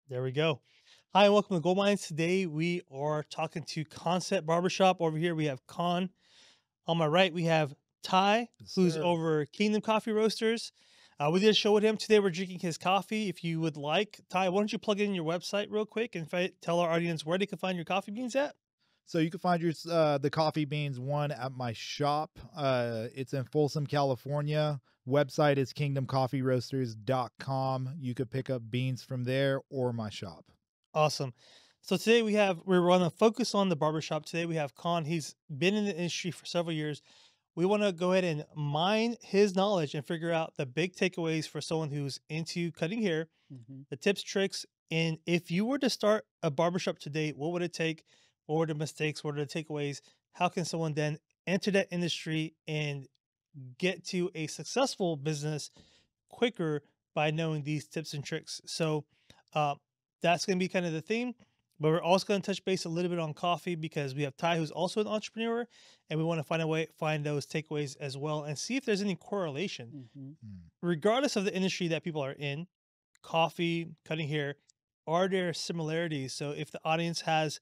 There we go. Hi, and welcome to Gold Mines. Today we are talking to Concept Barbershop. Over here we have Con. On my right we have Ty, Yes, who's sir. over Kingdom Coffee Roasters. We did a show with him today. We're drinking his coffee. If you would like, Ty, why don't you plug in your website real quick and tell our audience where they can find your coffee beans at? So you can find the coffee beans one at my shop. It's in Folsom, California. Website is kingdomcoffeeroasters.com. You could pick up beans from there or my shop. Awesome. So today we're going to focus on the barbershop. Today we have Con. He's been in the industry for several years. We want to go ahead and mine his knowledge and figure out the big takeaways for someone who's into cutting hair, Mhm. the tips, tricks, and if you were to start a barbershop today, what would it take? What were the mistakes? What are the takeaways? How can someone then enter that industry and get to a successful business quicker by knowing these tips and tricks? So uh, that's going to be kind of the theme. But we're also going to touch base a little bit on coffee because we have Ty, who's also an entrepreneur, and we want to find those takeaways as well, and see if there's any correlation, Mhm. Mm. regardless of the industry that people are in. Coffee, cutting hair, are there similarities? So if the audience has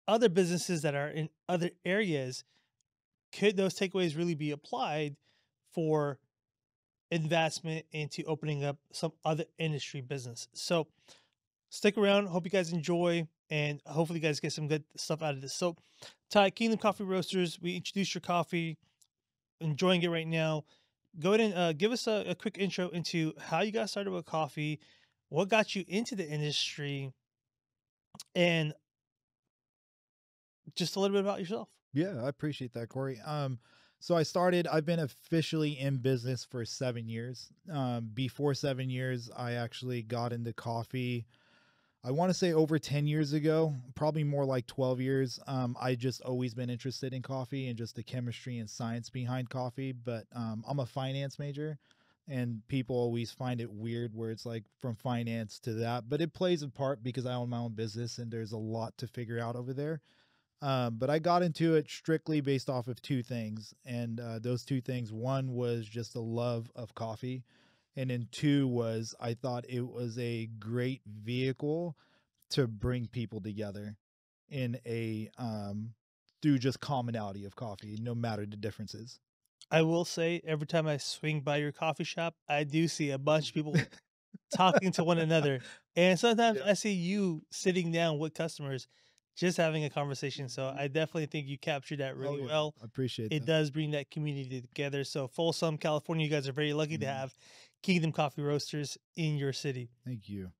other businesses that are in other areas, could those takeaways really be applied for investment into opening up some other industry business? So stick around. Hope you guys enjoy, and hopefully you guys get some good stuff out of this. So, Ty, Kingdom Coffee Roasters, we introduced your coffee, enjoying it right now. Go ahead and give us a quick intro into how you got started with coffee, what got you into the industry, and just a little bit about yourself. Yeah, I appreciate that, Corey. I've been officially in business for 7 years. Before 7 years, I actually got into coffee. I want to say over 10 years ago, probably more like 12 years. I just always been interested in coffee and just the chemistry and science behind coffee. But I'm a finance major, and people always find it weird where it's like from finance to that. But it plays a part because I own my own business and there's a lot to figure out over there. But I got into it strictly based off of two things. And those two things, one was just a love of coffee. And then two was I thought it was a great vehicle to bring people together in a through just commonality of coffee, no matter the differences. I will say, every time I swing by your coffee shop, I do see a bunch of people talking to one another, and sometimes Yeah. I see you sitting down with customers, just having a conversation. So Mhm. I definitely think you captured that Oh really yeah, well. I appreciate It that. does bring that community together. So Folsom, California, you guys are very lucky to Mhm. have Kingdom Coffee Roasters in your city. Thank you.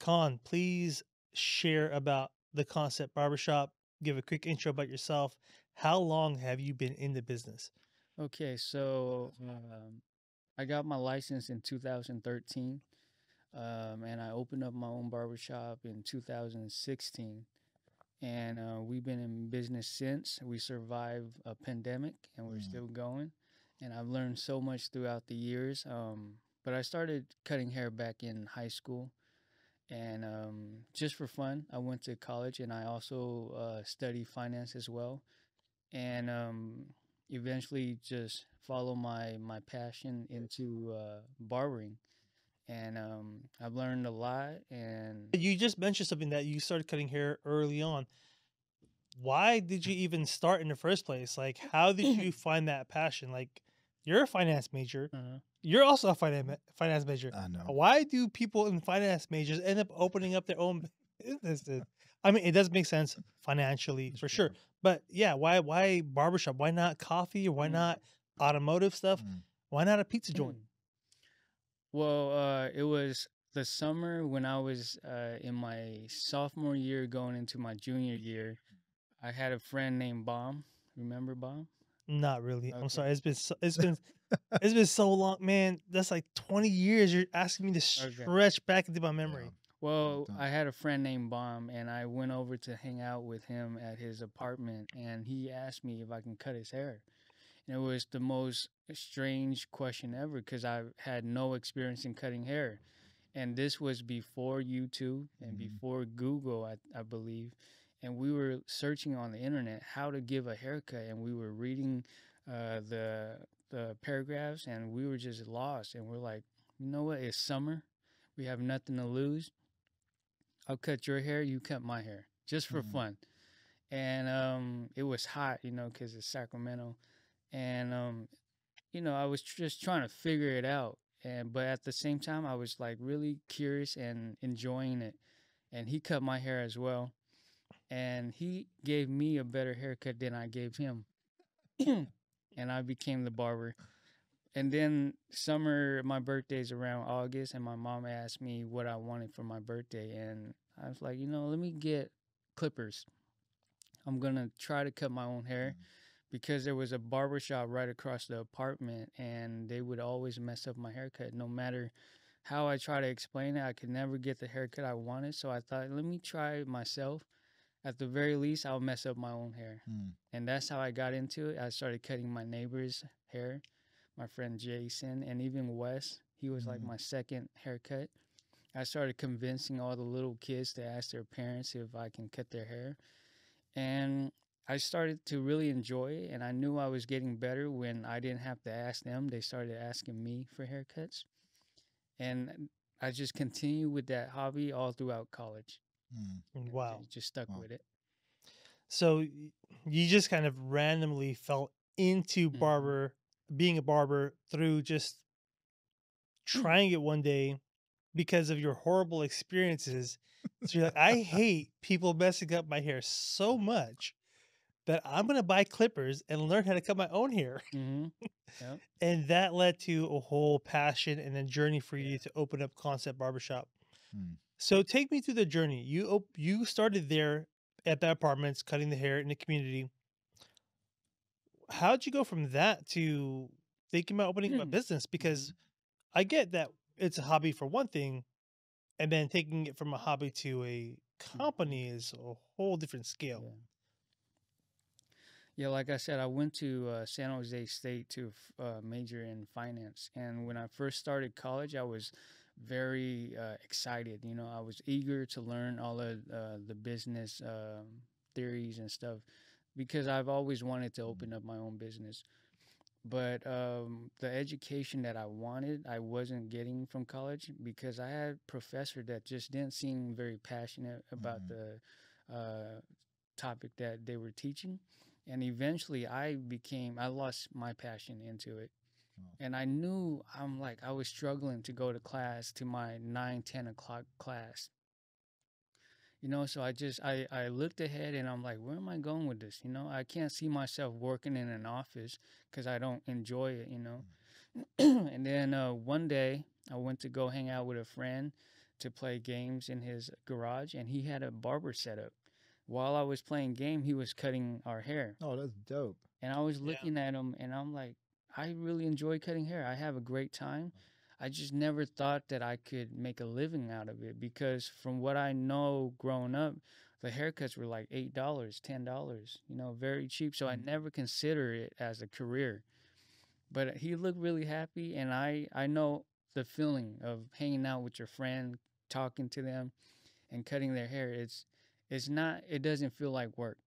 Con, please share about the Concept Barbershop. Give a quick intro about yourself. How long have you been in the business? Okay, so I got my license in 2013, and I opened up my own barbershop in 2016. And we've been in business since. We survived a pandemic, and we're Mm. still going. And I've learned so much throughout the years. But I started cutting hair back in high school, and just for fun. I went to college, and I also studied finance as well. And eventually just follow my passion into barbering, and I've learned a lot. And You just mentioned something that you started cutting hair early on. Why did you even start in the first place? Like, how did you find that passion? Like, you're a finance major. uh, You're also a finance major. I know. Why do people in finance majors end up opening up their own businesses? I mean, it does make sense financially It's for true. sure, but yeah, why barbershop? Why not coffee? Or why mm, not automotive stuff? Mm. Why not a pizza joint? well, it was the summer when I was in my sophomore year going into my junior year. I had a friend named Bomb. Remember Bomb? Not really. I'm Okay. sorry. It's been so long, man. That's like 20 years. You're asking me to Okay. stretch back into my Yeah, memory. long Well, time. I had a friend named Bomb, and I went over to hang out with him at his apartment, and he asked me if I can cut his hair. And it was the most strange question ever because I had no experience in cutting hair. And this was before YouTube and Mhm. before Google, I believe. And we were searching on the internet how to give a haircut, and we were reading the paragraphs, and we were just lost. And we're like, you know what? It's summer. We have nothing to lose. I'll cut your hair, you cut my hair, just for Mm. fun. And it was hot, you know, because it's Sacramento, and you know, I was just trying to figure it out. And but at the same time, I was like really curious and enjoying it. And he cut my hair as well, and he gave me a better haircut than I gave him. And I became the barber. And then summer, my birthday's around August, and my mom asked me what I wanted for my birthday, and I was like, you know, let me get clippers. I'm gonna try to cut my own hair Mm. because there was a barber shop right across the apartment, and they would always mess up my haircut. No matter how I try to explain it, I could never get the haircut I wanted. So I thought, let me try it myself. At the very least, I'll mess up my own hair. Mm. And that's how I got into it. I started cutting my neighbor's hair, my friend Jason, and even Wes. He was like Mm. my second haircut. I started convincing all the little kids to ask their parents if I can cut their hair. And I started to really enjoy it. And I knew I was getting better when I didn't have to ask them. They started asking me for haircuts. And I just continued with that hobby all throughout college. Mm. And Wow. just stuck Wow. with it. So you just kind of randomly fell into Hmm. being a barber through just trying it one day because of your horrible experiences. So you're like, I hate people messing up my hair so much that I'm gonna buy clippers and learn how to cut my own hair. Hmm. Yep. And that led to a whole passion and a journey for Yeah. you to open up Concept Barbershop. Mm. So take me through the journey. You started there at the apartments, cutting the hair in the community. How'd you go from that to thinking about opening up a business? Hmm. Because I get that it's a hobby for one thing, and then taking it from a hobby to a Hmm. company is a whole different scale. Yeah. Yeah, like I said, I went to San Jose State to major in finance. And when I first started college, I was very excited. You know, I was eager to learn all of the business theories and stuff because I've always wanted to Mm. open up my own business. But the education that I wanted, I wasn't getting from college because I had professor that just didn't seem very passionate about Mhm. the uh, topic that they were teaching. And eventually I lost my passion into it. Wow. And I knew I was struggling to go to class, to my 9, 10 o'clock class. You know, so I looked ahead and I'm like, where am I going with this? You know, I can't see myself working in an office because I don't enjoy it, you know. And then one day I went to go hang out with a friend to play games in his garage, and he had a barber set up. While I was playing game, he was cutting our hair, Oh, that's dope. and I was Yeah. looking at him, and I'm like, I really enjoy cutting hair. I have a great time. I just never thought that I could make a living out of it because from what I know growing up, the haircuts were like $8, $10, you know, very cheap. So I Mm. never considered it as a career. But he looked really happy, and I know the feeling of hanging out with your friend, talking to them, and cutting their hair. It's not. It doesn't feel like work.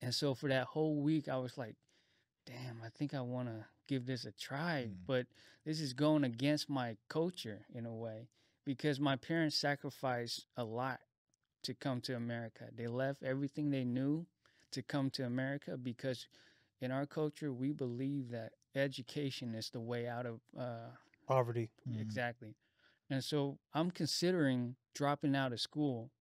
And so for that whole week, I was like, damn, I think I want to give this a try. Mm. But this is going against my culture in a way because my parents sacrificed a lot to come to America. They left everything they knew to come to America because in our culture, we believe that education is the way out of Poverty. Mhm. exactly. And so I'm considering dropping out of school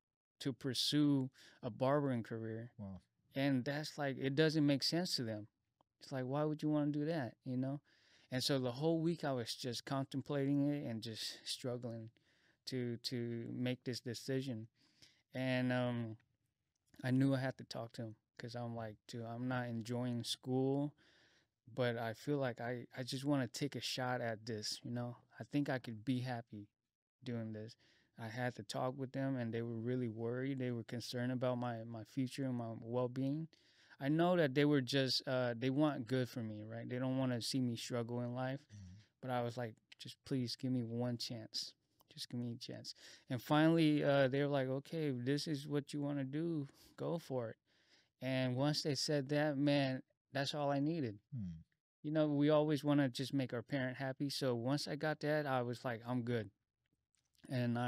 to pursue a barbering career. Wow. And that's like, it doesn't make sense to them. It's like, why would you want to do that? You know? And so the whole week I was just contemplating it and just struggling to make this decision. And I knew I had to talk to him because I'm like, dude, I'm not enjoying school, but I feel like I just want to take a shot at this, you know? I think I could be happy doing this. I had to talk with them and they were really worried. They were concerned about my future and my well being. I know that they were just they want good for me, right? They don't want to see me struggle in life. Mhm. But I was like, just please give me one chance. Just give me a chance. And finally, they were like, okay, if this is what you want to do, go for it. And once they said that, man, that's all I needed. Mm. You know, we always want to just make our parent happy. So once I got that, I was like, I'm good. And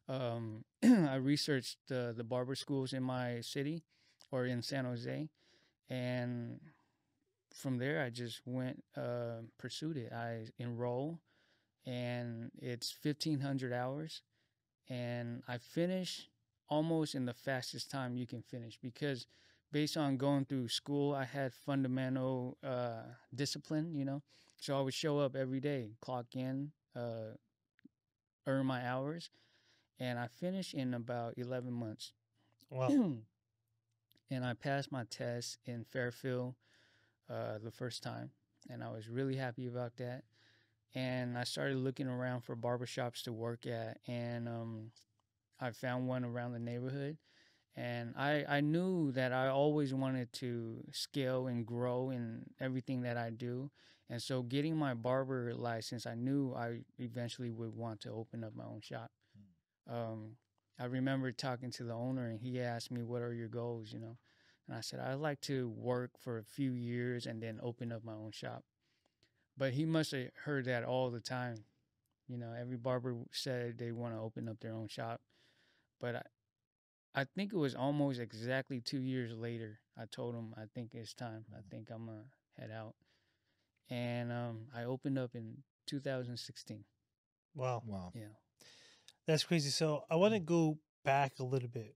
I researched the barber schools in my city or in San Jose, and from there I just went pursued it. I enroll, and it's 1,500 hours, and I finish almost in the fastest time you can finish because based on going through school, I had fundamental discipline, you know. So I would show up every day, clock in, earn my hours, and I finished in about 11 months. Wow. And I passed my test in Fairfield the first time, and I was really happy about that. And I started looking around for barbershops to work at, and I found one around the neighborhood. And I knew that I always wanted to scale and grow in everything that I do. And so getting my barber license, I knew I eventually would want to open up my own shop. Um, I remember talking to the owner, and he asked me, "What are your goals?" You know, and I said, "I'd like to work for a few years and then open up my own shop." But he must have heard that all the time. You know, every barber said they want to open up their own shop. But I think it was almost exactly 2 years later. I told him, I think it's time. I think I'm going to head out. And I opened up in 2016. Wow. Wow. Yeah. That's crazy. So I want to go back a little bit.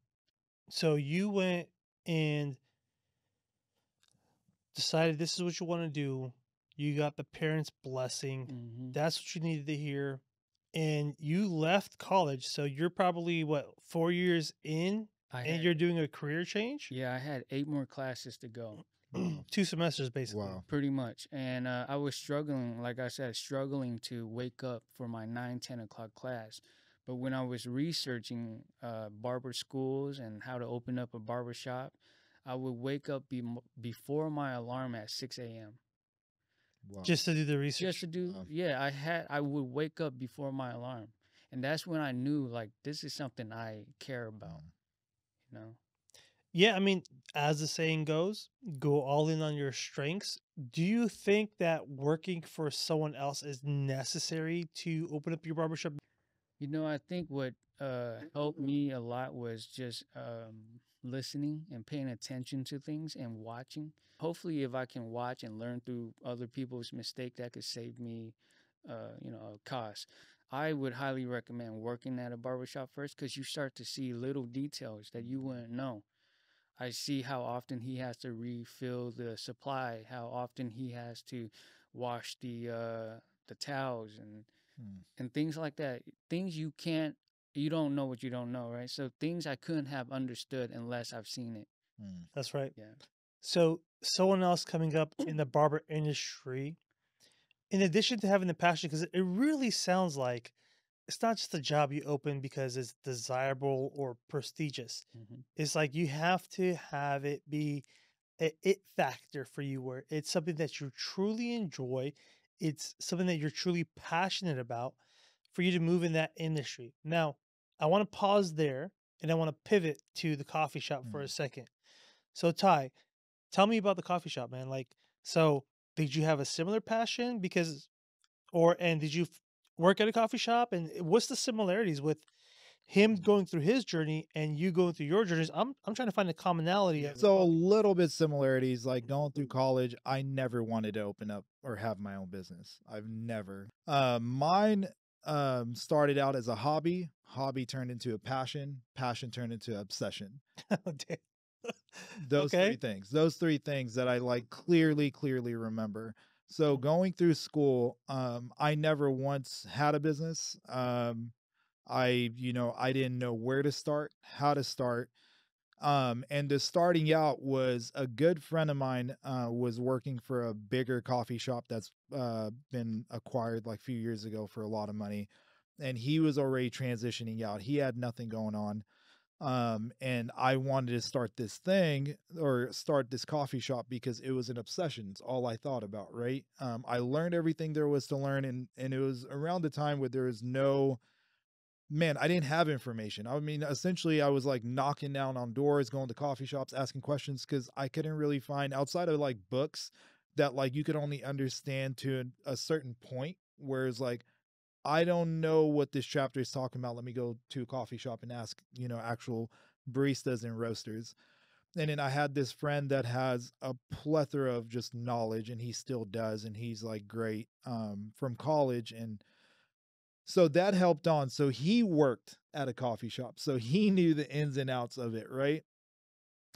So you went and decided this is what you want to do. You got the parents' blessing. Hmm. That's what you needed to hear. And you left college. So you're probably what, 4 years in I and had, you're doing a career change? yeah, I had 8 more classes to go. Wow. 2 semesters basically. Wow. Pretty much. And I was struggling, like I said, struggling to wake up for my 9, 10 o'clock class. But when I was researching barber schools and how to open up a barber shop, I would wake up before my alarm at 6 a.m. Wow. Just to do the just research. to do, Wow. yeah, I would wake up before my alarm. And that's when I knew, like, this is something I care about, you know? Yeah, I mean, as the saying goes, go all in on your strengths. Do you think that working for someone else is necessary to open up your barbershop? You know, I think what helped me a lot was just listening and paying attention to things and watching. Hopefully, if I can watch and learn through other people's mistake, that could save me, a cost. I would highly recommend working at a barbershop first because you start to see little details that you wouldn't know. I see how often he has to refill the supply, how often he has to wash the towels Hmm. and things like that. Things you don't know what you don't know, right? So things I couldn't have understood unless I've seen it. Hmm. That's right. Yeah. So, someone else coming up in the barber industry, in addition to having the passion, because it really sounds like it's not just a job you open because it's desirable or prestigious. Hmm. It's like you have to have it be a it factor for you where it's something that you truly enjoy. It's something that you're truly passionate about for you to move in that industry. Now, I want to pause there and I want to pivot to the coffee shop for a Hmm. second. So, Ty, tell me about the coffee shop, man. Like, so did you have a similar passion? Because, and did you work at a coffee shop? And what's the similarities with him going through his journey and you going through your journeys? I'm trying to find a commonality of So a little bit similarities, like going through college, I never wanted to open up or have my own business. I've never. Mine started out as a hobby. Hobby turned into a passion. Passion turned into obsession. Damn. Those three Okay. things. Those three things that I like clearly remember. So going through school, I never once had a business. I didn't know where to start, how to start. And the starting out was a good friend of mine was working for a bigger coffee shop that's been acquired like a few years ago for a lot of money, and he was already transitioning out. He had nothing going on, and I wanted to start this thing or start this coffee shop because it was an obsession. It's all I thought about, right? I learned everything there was to learn, and it was around the time where there was no man, I didn't have information. I mean, essentially, I was like knocking down on doors, going to coffee shops, asking questions because I couldn't really find outside of like books that like you could only understand to a certain point. Whereas like I don't know what this chapter is talking about. Let me go to a coffee shop and ask, actual baristas and roasters. And then I had this friend that has a plethora of just knowledge, and he still does, and he's like great from college. And so that helped on. So he worked at a coffee shop. So he knew the ins and outs of it, right?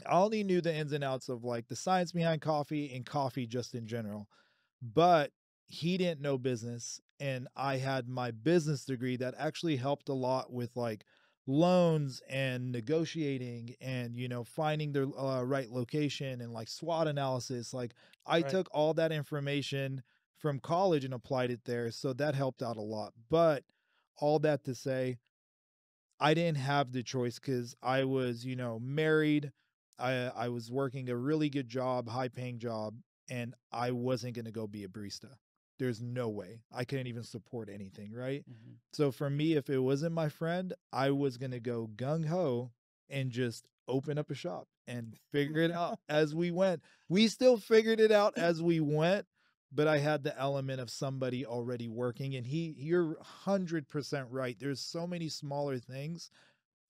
I only knew the ins and outs of like the science behind coffee and coffee just in general. But he didn't know business. And I had my business degree that actually helped a lot with like loans and negotiating and, finding the right location and like SWOT analysis. Like I Right. took all that information from college and applied it there. So that helped out a lot. But all that to say, I didn't have the choice because I was, married. I was working a really good job, high paying job, and I wasn't gonna go be a barista. There's no way. I couldn't even support anything, right? Hmm. So for me, if it wasn't my friend, I was gonna go gung ho and just open up a shop and figure it out as we went. We still figured it out as we went, but I had the element of somebody already working, and you're 100% right. There's so many smaller things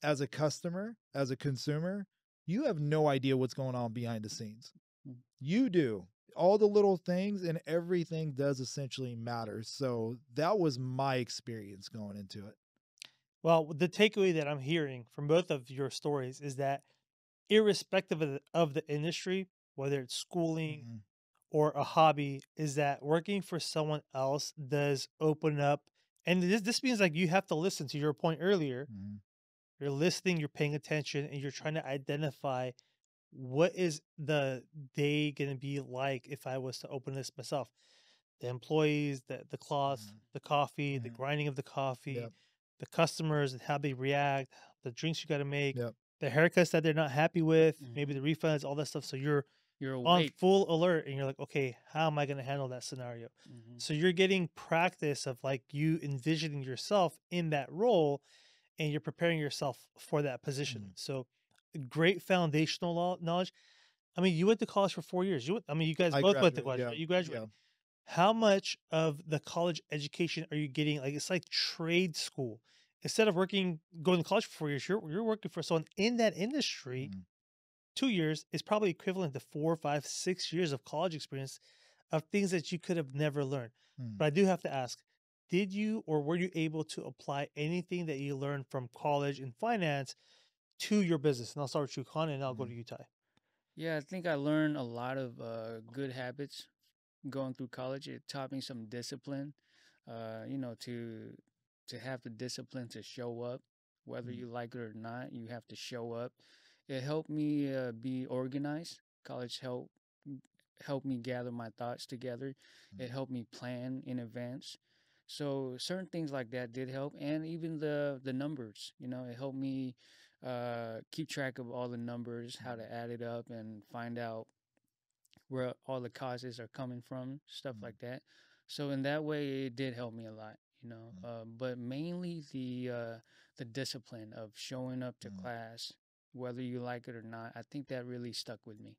as a customer, as a consumer, you have no idea what's going on behind the scenes. You do. All the little things and everything does essentially matter. So that was my experience going into it. Well, the takeaway that I'm hearing from both of your stories is that irrespective of the industry, whether it's schooling Mhm, or a hobby, is that working for someone else does open up. And this means like you have to listen to your point earlier. mhm, You're listening, you're paying attention, and you're trying to identify what is the day going to be like if I was to open this myself. The employees, the cloth, mhm, the coffee, the mhm. grinding of the coffee, Yep, the customers and how they react, the drinks you got to make, yep. the haircuts that they're not happy with, maybe Hmm. the refunds, all that stuff. So you're You're on awake. full alert and you're like, okay, how am I going to handle that scenario? Hmm. So you're getting practice of like you envisioning yourself in that role and you're preparing yourself for that position. Mhm. So great foundational knowledge. I mean, you went to college for 4 years. I mean, you guys I both went to graduated. college, Yeah, right? You yeah. graduated. How much of the college education are you getting? Like it's like trade school. Instead of going to college for 4 years, you're working for someone in that industry. Mhm, 2 years is probably equivalent to 4, 5, 6 years of college experience of things that you could have never learned. mhm, But I do have to ask, did you or were you able to apply anything that you learned from college in finance to your business? And I'll start with you, Con, and I'll go to mhm, you, Ty. Yeah, I think I learned a lot of good habits going through college. It taught me some discipline, you know, to have the discipline to show up, whether mhm, you like it or not. You have to show up. It helped me be organized. College helped me gather my thoughts together. It helped me plan in advance. So certain things like that did help, and even the numbers. You know, it helped me keep track of all the numbers, how mhm, to add it up, and find out where all the causes are coming from, stuff mhm, like that. So in that way, it did help me a lot, you know. mhm, But mainly the discipline of showing up to mhm, class, whether you like it or not. I think that really stuck with me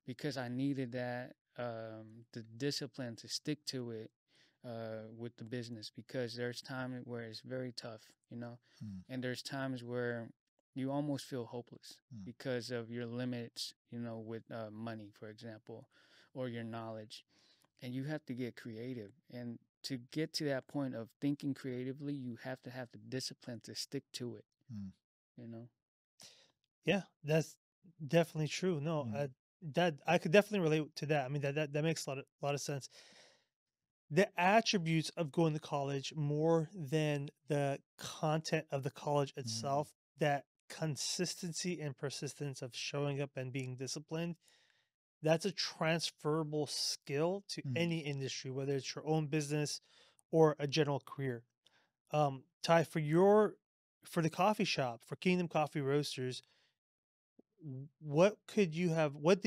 because I needed that the discipline to stick to it with the business because there's time where it's very tough, you know, mhm, and there's times where you almost feel hopeless mhm, because of your limits, you know, with money, for example, or your knowledge, and you have to get creative. And to get to that point of thinking creatively, you have the discipline to stick to it, mhm, you know. Yeah, that's definitely true. No, mhm, that I could definitely relate to that. I mean, that makes a lot of sense. The attributes of going to college more than the content of the college mhm, itself, that consistency and persistence of showing up and being disciplined, that's a transferable skill to mhm. any industry, whether it's your own business or a general career. Ty, for the coffee shop, for Kingdom Coffee Roasters, what did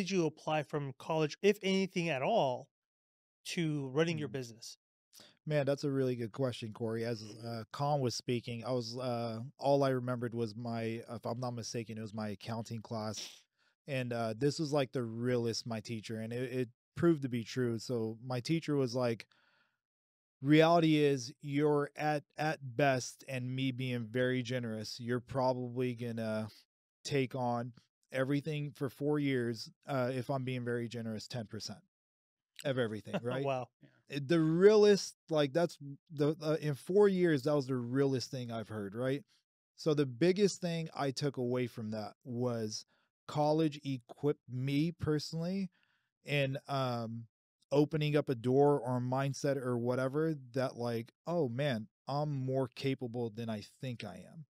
you apply from college, if anything at all, to running your Mhm. business? Man, that's a really good question, Corey. As Khan was speaking, I was all I remembered was if I'm not mistaken, it was my accounting class, and this was like the realest my teacher, and it proved to be true. So my teacher was like, reality is you're at best, and me being very generous, you're probably gonna take on everything for 4 years. If I'm being very generous, 10% of everything, right? Wow. Yeah. The realest, like that's the in 4 years, that was the realest thing I've heard, right? So the biggest thing I took away from that was college equipped me personally in opening up a door or a mindset or whatever that, like, oh man, I'm more capable than I think I am.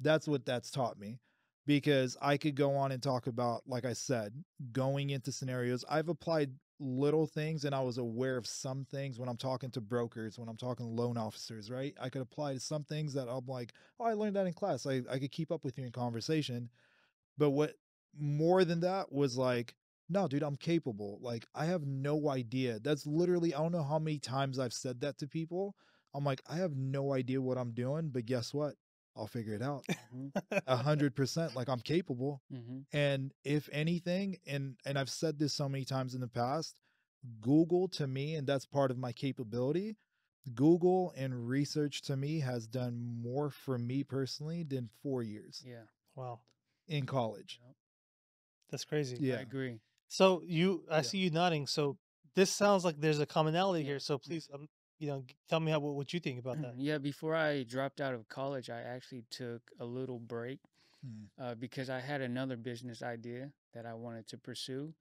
That's what that's taught me, because I could go on and talk about, like I said, going into scenarios. I've applied little things, and I was aware of some things when I'm talking to brokers, when I'm talking to loan officers, right? I could apply to some things that I'm like, oh, I learned that in class. I could keep up with you in conversation. But what more than that was like, no, dude, I'm capable. Like, I have no idea. That's literally, I don't know how many times I've said that to people. I'm like, I have no idea what I'm doing, but guess what? I'll figure it out. Hmm. 100%. Like, I'm capable. Hmm. And if anything, and I've said this so many times in the past, Google to me, and that's part of my capability. Google and research to me has done more for me personally than 4 years Yeah. Wow. in college. Yep. That's crazy. I Yeah. agree. So I Yeah. see you nodding. So this sounds like there's a commonality Yeah. here. So please, tell me what you think about that. Yeah. Before I dropped out of college, I actually took a little break Mm. because I had another business idea that I wanted to pursue.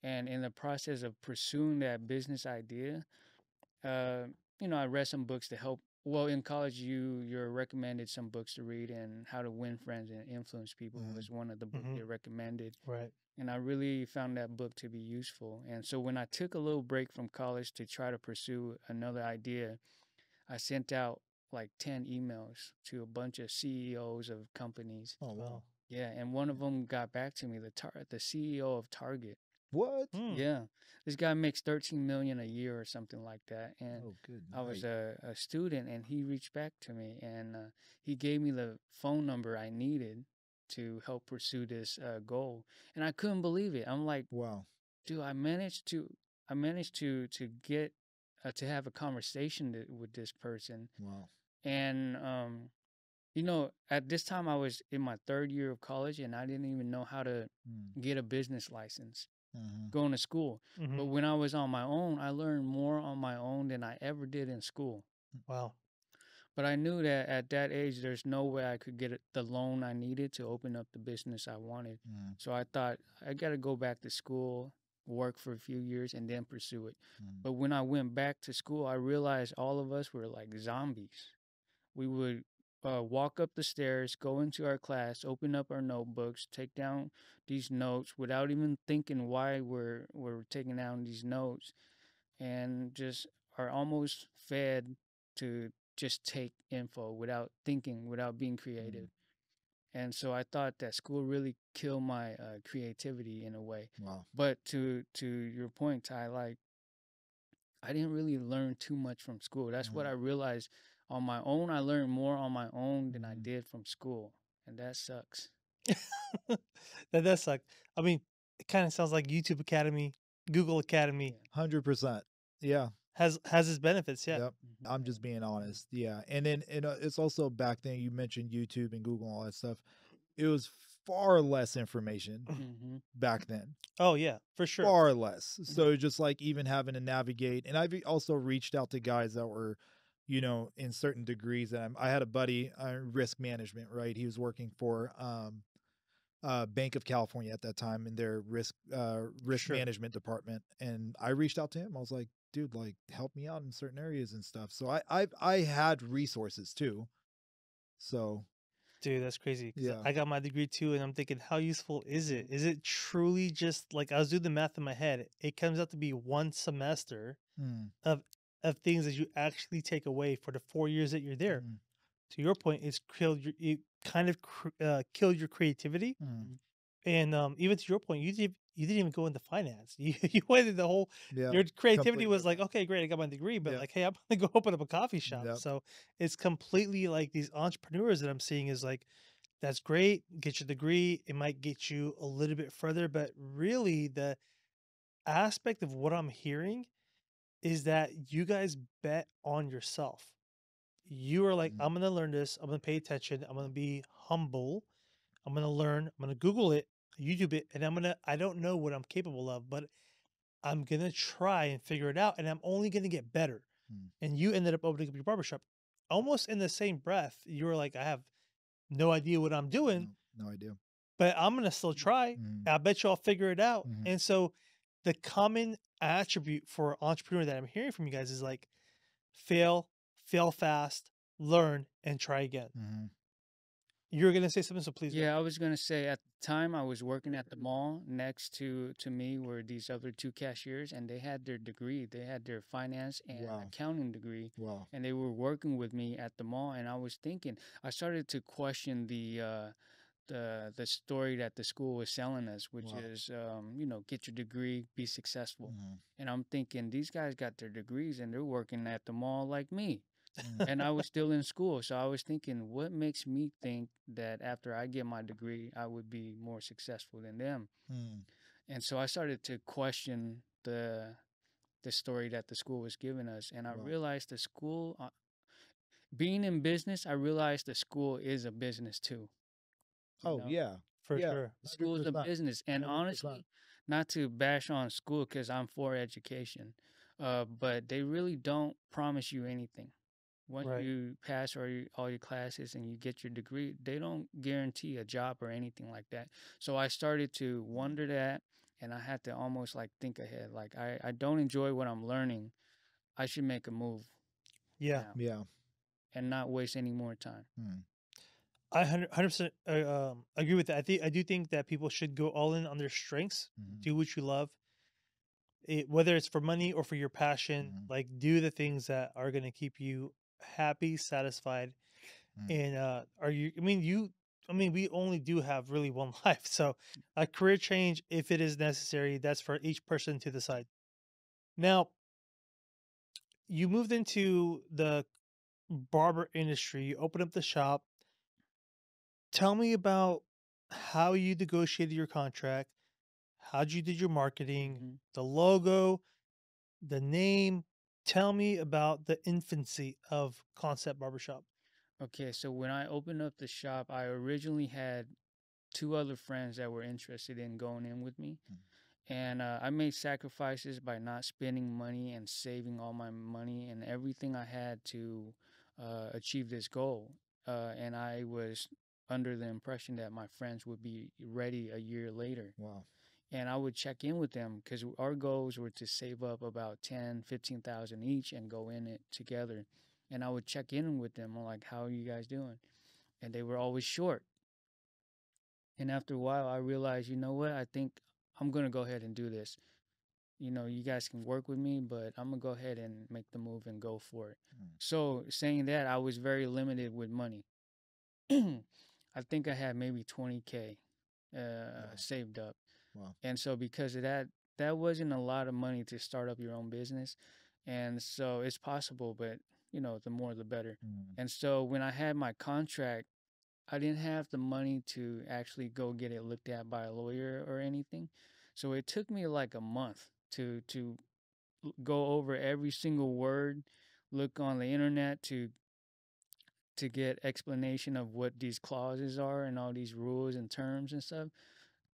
And in the process of pursuing that business idea, uh, I read some books to help. Well, in college, you're recommended some books to read, and How to Win Friends and Influence People Mhm. was one of the books Hmm. they recommended. Right. And I really found that book to be useful. And so when I took a little break from college to try to pursue another idea, I sent out like 10 emails to a bunch of CEOs of companies. Oh, Wow. wow. Yeah, and one of Yeah. them got back to me, the CEO of Target. What? Hmm. Yeah. This guy makes 13 million a year or something like that. And Oh, good I was night. a student and he reached back to me and he gave me the phone number I needed to help pursue this goal. And I couldn't believe it. I'm like, Wow. dude, I managed to get to have a conversation with this person. Wow. And at this time I was in my third year of college and I didn't even know how to Mm. get a business license Mhm. going to school. Hmm. But when I was on my own, I learned more on my own than I ever did in school. Wow. But I knew that at that age, there's no way I could get the loan I needed to open up the business I wanted. Mm. So I thought I got to go back to school, work for a few years, and then pursue it. Mm. But when I went back to school, I realized all of us were like zombies. We would walk up the stairs, go into our class, open up our notebooks, take down these notes without even thinking why we're taking down these notes, and just are almost fed to just take info without thinking, without being Mm. creative. And so I thought that school really killed my creativity in a way. Wow. But to your point, Ty, like I didn't really learn too much from school. That's what I Mm. realized. On my own, I learned more on my own than I Mhm. did from school, and that sucks. That does suck. I mean, it kind of sounds like YouTube Academy, Google Academy Yeah. 100%. Yeah. has its benefits. Yeah. Yep. Hmm. I'm just being honest. Yeah. And then it's also back then, you mentioned YouTube and Google and all that stuff. It was far less information Hmm. back then. Oh yeah, for sure. Far less. So just like even having to navigate, and I've also reached out to guys that were, in certain degrees. And I had a buddy, risk management, right? He was working for Bank of California at that time in their risk Sure. management department, and I reached out to him. I was like, dude, like help me out in certain areas and stuff. So I had resources too. So Dude, that's crazy because yeah. I got my degree too, and I'm thinking, how useful is Yeah. it? Is it truly just like I was doing the math in my head? It comes out to be one semester Mm. of things that you actually take away for the 4 years that you're there. Mm. To your point, it kind of killed your creativity. Mm. Mhm. And even to your point, you didn't even go into finance. You went into the whole Yeah. your creativity Completely was like, different. okay, great, I got my degree, but Yeah. like, hey, I'm gonna go open up a coffee shop. Yep. So it's completely like these entrepreneurs that I'm seeing is like, that's great, get your degree, it might get you a little bit further, but really the aspect of what I'm hearing is that you guys bet on yourself. You are like, Mm, I'm gonna learn this. I'm gonna pay attention. I'm gonna be humble. I'm gonna learn. I'm gonna Google it, YouTube it, and I don't know what I'm capable of, but I'm gonna try and figure it out, and I'm only gonna get better. mm. And you ended up opening up your barbershop. Almost in the same breath, you were like, I have no idea what I'm doing, No, no idea. but I'm gonna still try. Mhm, I bet you I'll figure it out. mhm, And so the common attribute for entrepreneur that I'm hearing from you guys is like fail, fail fast, learn, and try again. mhm. You're gonna say something, so please go. Yeah, I was gonna say at the time I was working at the mall. Next to me were these other two cashiers, and they had their degree. They had their finance and Wow, accounting degree, wow, and they were working with me at the mall. And I was thinking, I started to question the story that the school was selling us, which wow. is get your degree, be successful. Mhm, And I'm thinking these guys got their degrees and they're working at the mall like me, mm, and I was still in school. So I was thinking, what makes me think that after I get my degree, I would be more successful than them? mm. And so I started to question the story that the school was giving us, and I Wow. realized the school, being in business, I realized the school is a business too. You Oh, know, yeah. For Yeah, sure. the school is a 100%, business, and 100%. honestly, not to bash on school because I'm for education, but they really don't promise you anything. Once Right. you pass all your classes and you get your degree, they don't guarantee a job or anything like that. So I started to Mm, wonder that, and I had to almost like think ahead. Like I don't enjoy what I'm learning. I should make a move Yeah. now yeah. and not waste any more time. Mm, I 100% agree with that. I do think that people should go all in on their strengths, mhm, do what you love, whether it's for money or for your passion. mhm, Like, do the things that are going to keep you happy, satisfied, mm. and are you? I mean, you. I mean, we only do have really one life, so a career change, if it is necessary, that's for each person to decide. Now, you moved into the barber industry. You opened up the shop. Tell me about how you negotiated your contract, how you did your marketing, hmm the logo, the name. Tell me about the infancy of Concept Barbershop. Okay, so when I opened up the shop, I originally had two other friends that were interested in going in with me. Mm. And I made sacrifices by not spending money and saving all my money and everything I had to achieve this goal. And I was under the impression that my friends would be ready a year later. Wow. And I would check in with them because our goals were to save up about 10, 15,000 each and go in it together. And I would check in with them. I'm like, how are you guys doing? And they were always short. And after a while, I realized, you know what? I think I'm going to go ahead and do this. You guys can work with me, but I'm gonna go ahead and make the move and go for it. Mm. So saying that, I was very limited with money. I think I had maybe 20K Wow. saved up, Wow. and so because of that, that wasn't a lot of money to start up your own business, and so it's possible, but the more the better. Mm. And so when I had my contract, I didn't have the money to actually go get it looked at by a lawyer or anything. So it took me like a month to go over every single word, look on the internet to get explanation of what these clauses are and all these rules and terms and stuff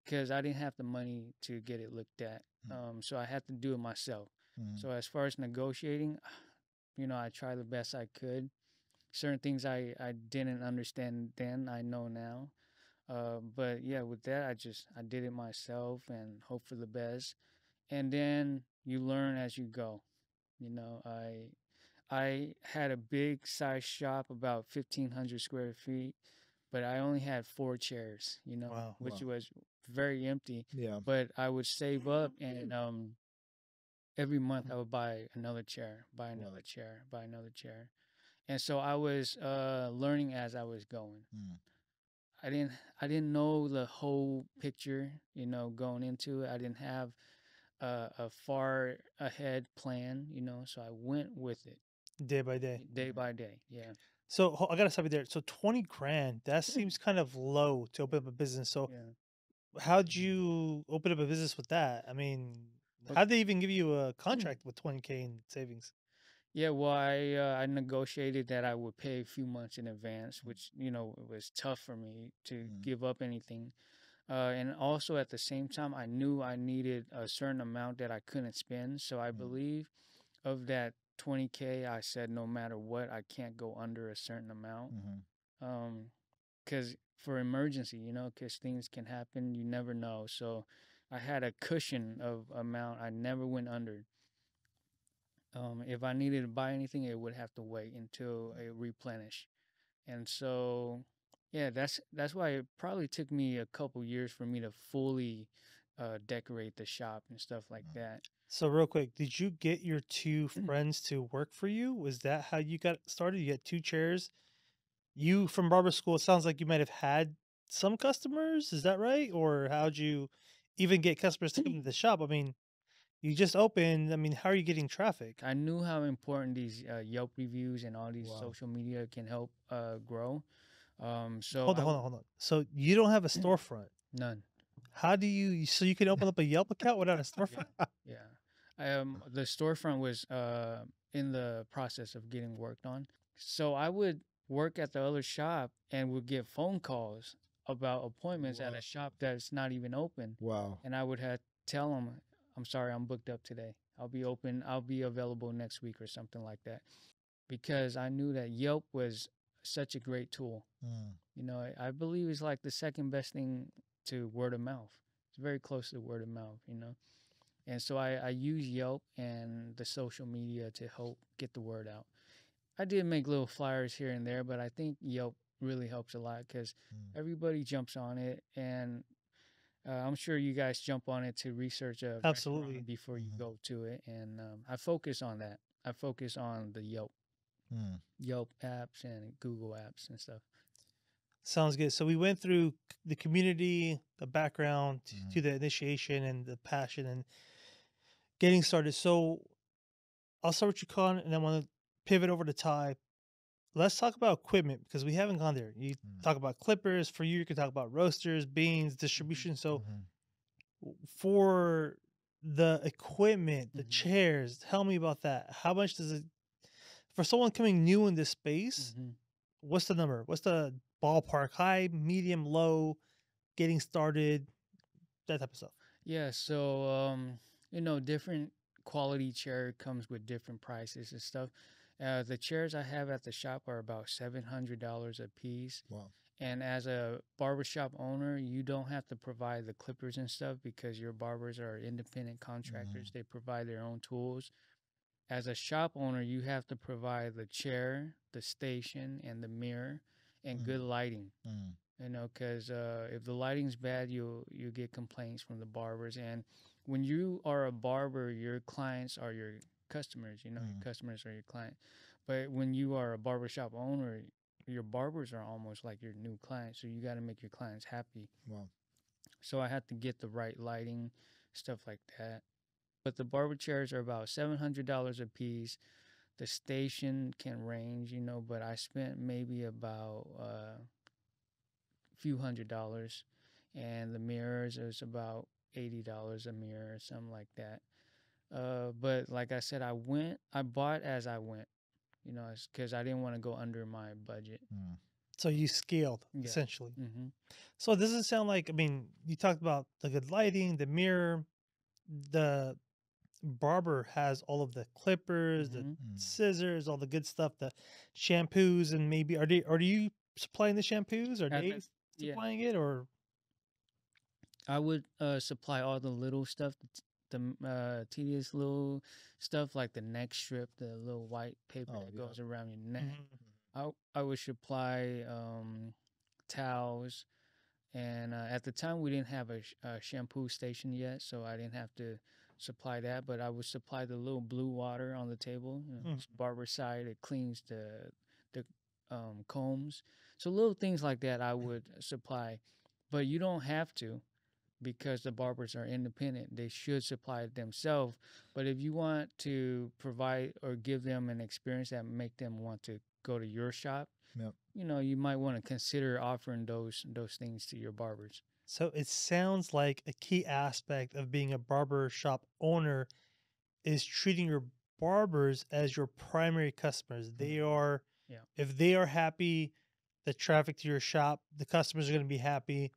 because I didn't have the money to get it looked at. Mm. So I had to do it myself. Mm. So as far as negotiating, I tried the best I could. Certain things I didn't understand then, I know now. But yeah, with that, I did it myself and hope for the best. And then you learn as you go. I had a big size shop, about 1,500 square feet, but I only had four chairs. Wow. Which Wow. was very empty. Yeah. But I would save up, and every month Mm. I would buy another chair, buy Wow. another chair, buy another chair. And so I was learning as I was going. Mm. I didn't know the whole picture, going into it. I didn't have a far ahead plan, so I went with it Day by day. day by day. Yeah. So I gotta stop you there. So 20 grand, that seems kind of low to open up a business. So Yeah. how'd you open up a business with that? I mean, What? How'd they even give you a contract with 20K in savings? Yeah, well, I negotiated that I would pay a few months in advance, which it was tough for me to Mm, give up anything. And also at the same time, I knew I needed a certain amount that I couldn't spend. So I mm, believe of that 20K, I said no matter what, I can't go under a certain amount. mhm. Because for emergency, because things can happen, you never know. So I had a cushion of amount. I never went under. If I needed to buy anything, it would have to wait until it replenish. And so, yeah, that's why it probably took me a couple years for me to fully decorate the shop and stuff like Mm. that. So real quick, did you get your two Mm. friends to work for you? Was that how you got started? You had two chairs. You from barber school, it sounds like you might have had some customers. Is that right? Or how'd you even get customers to come to the shop? I mean, you just opened. I mean, how are you getting traffic? I knew how important these Yelp reviews and all these Wow. social media can help grow. So Hold on, hold on, hold on. So you don't have a storefront. none. How do you? So you can open up a Yelp account without a Yeah, storefront? yeah. The storefront was in the process of getting worked on. So I would work at the other shop and would get phone calls about appointments at Wow. a shop that's not even open, Wow. and I would have tell them, "I'm sorry, I'm booked up today. I'll be open. I'll be available next week or something like that." Because I knew that Yelp was such a great tool. Mm, I believe it's like the second best thing to word of mouth. It's very close to word of mouth. And so I use Yelp and the social media to help get the word out. I did make little flyers here and there, but I think Yelp really helps a lot because mm. everybody jumps on it. And I'm sure you guys jump on it to research a restaurant Absolutely. before you Mhm. go to it. And I focus on that. I focus on the Mm, Yelp apps and Google apps and stuff. Sounds good. So we went through the community, the background mhm, to the initiation and the passion and getting started. So I'll start with you, Con, and I want to pivot over to Ty. Let's talk about equipment because we haven't gone there. You mm, talk about clippers. For you can talk about roasters, beans, Hmm. distribution. So mhm, for the equipment, the Hmm. chairs, tell me about that. How much does it for someone coming new in this space? Hmm. What's the number? What's the ballpark? High, medium, low, getting started, that type of stuff. Yeah, so different quality chair comes with different prices and stuff. The chairs I have at the shop are about $700 a piece. wow. And as a barbershop owner, you don't have to provide the clippers and stuff because your barbers are independent Mhm, contractors. They provide their own tools. As a shop owner, you have to provide the chair, the station, and the mirror, and mm, good lighting. mm, Because if the lighting's bad, you get complaints from the barbers. And when you are a barber, your clients are your customers. Your mm. customers are your client. But when you are a barbershop owner, your barbers are almost like your new clients. So you got to make your clients happy. Wow. So I had to get the right lighting, stuff like that. But the barber chairs are about $700 a piece. The station can range, but I spent maybe about few $100s, and the mirrors is about $80 a mirror or something like that. But like I said, I bought as I went, because I didn't want to go under my budget. Mm, So you scaled Yeah. essentially. Mhm. So it doesn't sound like, I mean, you talked about the good lighting, the mirror, the barber has all of the clippers, the Mhm. mm. scissors, all the good stuff, the shampoos, and maybe are you supplying the shampoos? Are At they the Yeah, supplying it or I would supply all the little stuff, the tedious little stuff like the neck strip, the little white paper Oh, that yeah. goes around your neck. Mhm. I would supply towels. And at the time, we didn't have a shampoo station yet, so I didn't have to supply that. But I would supply the little blue water on the table. Mhm. It's barber side. It cleans the combs. So little things like that I would supply, but you don't have to because the barbers are independent. They should supply it themselves. But if you want to provide or give them an experience that make them want to go to your shop, Yep. you might want to consider offering those things to your barbers. So it sounds like a key aspect of being a barber shop owner is treating your barbers as your primary customers. They Mhm. are, Yeah. if they are happy, the traffic to your shop, the customers are going to be happy.